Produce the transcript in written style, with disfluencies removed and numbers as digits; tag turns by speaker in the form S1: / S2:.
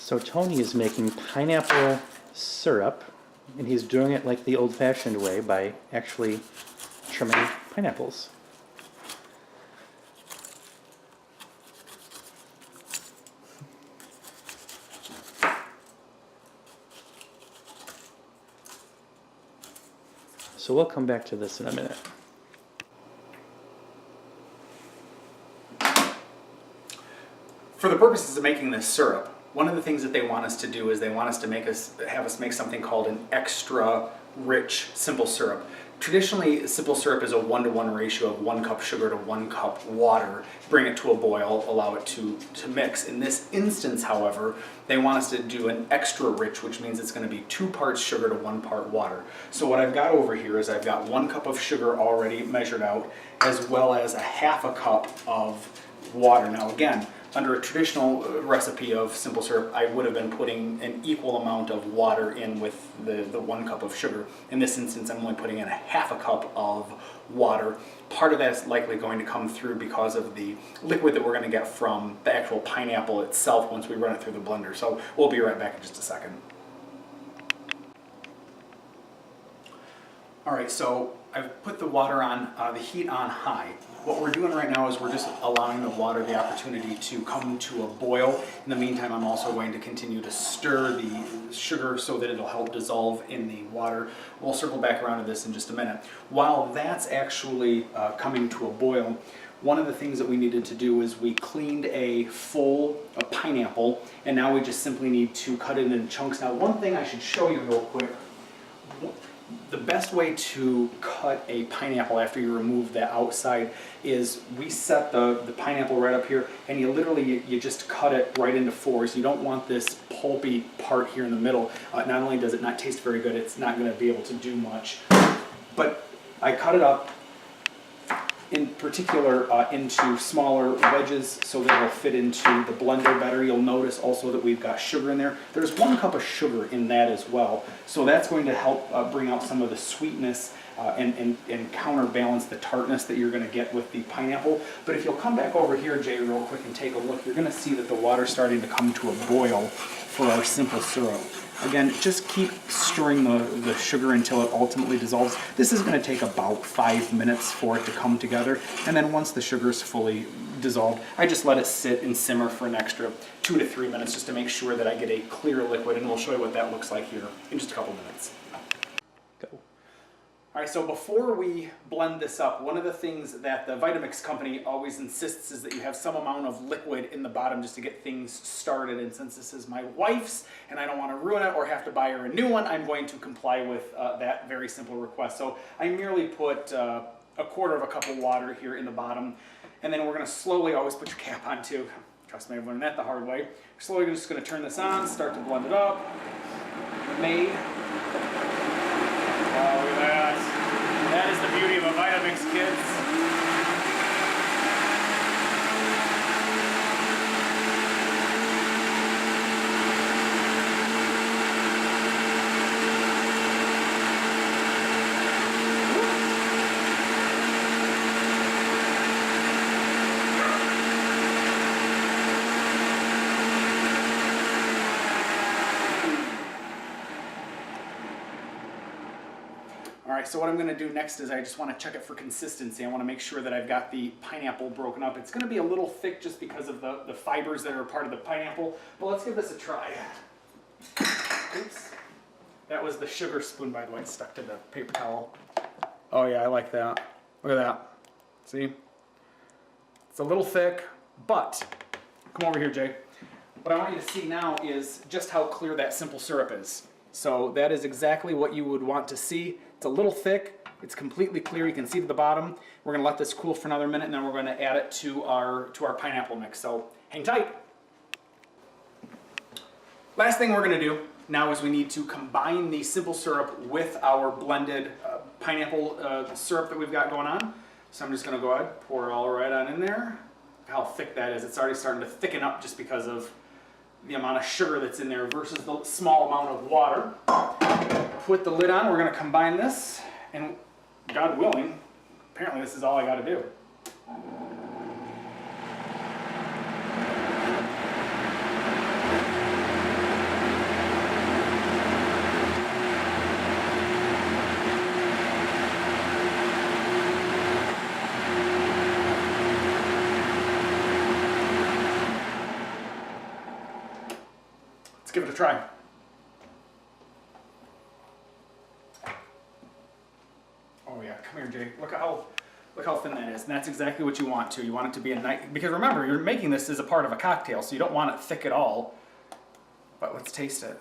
S1: So Tony is making pineapple syrup, and he's doing it like the old-fashioned way by actually trimming pineapples. So we'll come back to this in a minute.
S2: For the purposes of making this syrup, one of the things that they want us to do is they want us to have us make something called an extra rich simple syrup. Traditionally, simple syrup is a 1-to-1 ratio of 1 cup sugar to 1 cup water. Bring it to a boil, allow it to mix. In this instance, however, they want us to do an extra rich, which means it's going to be 2 parts sugar to 1 part water. So what I've got over here is I've got 1 cup of sugar already measured out, as well as a half a cup of water. Now again, under a traditional recipe of simple syrup, I would have been putting an equal amount of water in with the 1 cup of sugar. In this instance, I'm only putting in a half a cup of water. Part of that is likely going to come through because of the liquid that we're going to get from the actual pineapple itself once we run it through the blender. So we'll be right back in just a second. All right, so I've put the water on, the heat on high. What we're doing right now is we're just allowing the water the opportunity to come to a boil. In the meantime, I'm also going to continue to stir the sugar so that it'll help dissolve in the water. We'll circle back around to this in just a minute. While that's actually coming to a boil, one of the things that we needed to do is we cleaned a full pineapple, and now we just simply need to cut it in chunks. Now, one thing I should show you real quick. The best way to cut a pineapple after you remove the outside is we set the pineapple right up here, and you just cut it right into 4s. You don't want this pulpy part here in the middle. Not only does it not taste very good, it's not going to be able to do much. But I cut it up in particular into smaller wedges so that it'll fit into the blender better. You'll notice also that we've got sugar in there. There's 1 cup of sugar in that as well. So that's going to help bring out some of the sweetness and counterbalance the tartness that you're going to get with the pineapple. But if you'll come back over here, Jay, real quick and take a look, you're going to see that the water's starting to come to a boil for our simple syrup. Again, just keep stirring the sugar until it ultimately dissolves. This is going to take about 5 minutes for it to come together. And then once the sugar is fully dissolved, I just let it sit and simmer for an extra 2 to 3 minutes just to make sure that I get a clear liquid. And we'll show you what that looks like here in just a couple minutes. Go. All right, so before we blend this up, one of the things that the Vitamix company always insists is that you have some amount of liquid in the bottom just to get things started. And since this is my wife's and I don't want to ruin it or have to buy her a new one, I'm going to comply with that very simple request. So I merely put a 1/4 cup of water here in the bottom, and then we're going to slowly, always put your cap on too. Trust me, I've learned that the hard way. Slowly just going to turn this on, start to blend it up. Made. Oh, look at that. That is the beauty of a Vitamix, kids. Alright, so what I'm going to do next is I just want to check it for consistency. I want to make sure that I've got the pineapple broken up. It's going to be a little thick just because of the fibers that are a part of the pineapple, but let's give this a try. Oops. That was the sugar spoon, by the way, stuck to the paper towel. Oh yeah, I like that. Look at that. See? It's a little thick, but, come over here, Jay. What I want you to see now is just how clear that simple syrup is. So that is exactly what you would want to see. It's a little thick, it's completely clear, you can see to the bottom. We're going to let this cool for another minute, and then we're going to add it to our pineapple mix. So hang tight. Last thing we're going to do now is we need to combine the simple syrup with our blended pineapple syrup that we've got going on. So I'm just going to go ahead, pour it all right on in there. Look how thick that is. It's already starting to thicken up just because of the amount of sugar that's in there versus the small amount of water. Put the lid on, we're going to combine this, and God willing, apparently this is all I got to do. give it a try. Oh yeah, come here, Jay. Look how thin that is. And that's exactly what you want too. You want it to be a nice, because remember, you're making this as a part of a cocktail, so you don't want it thick at all. But let's taste it.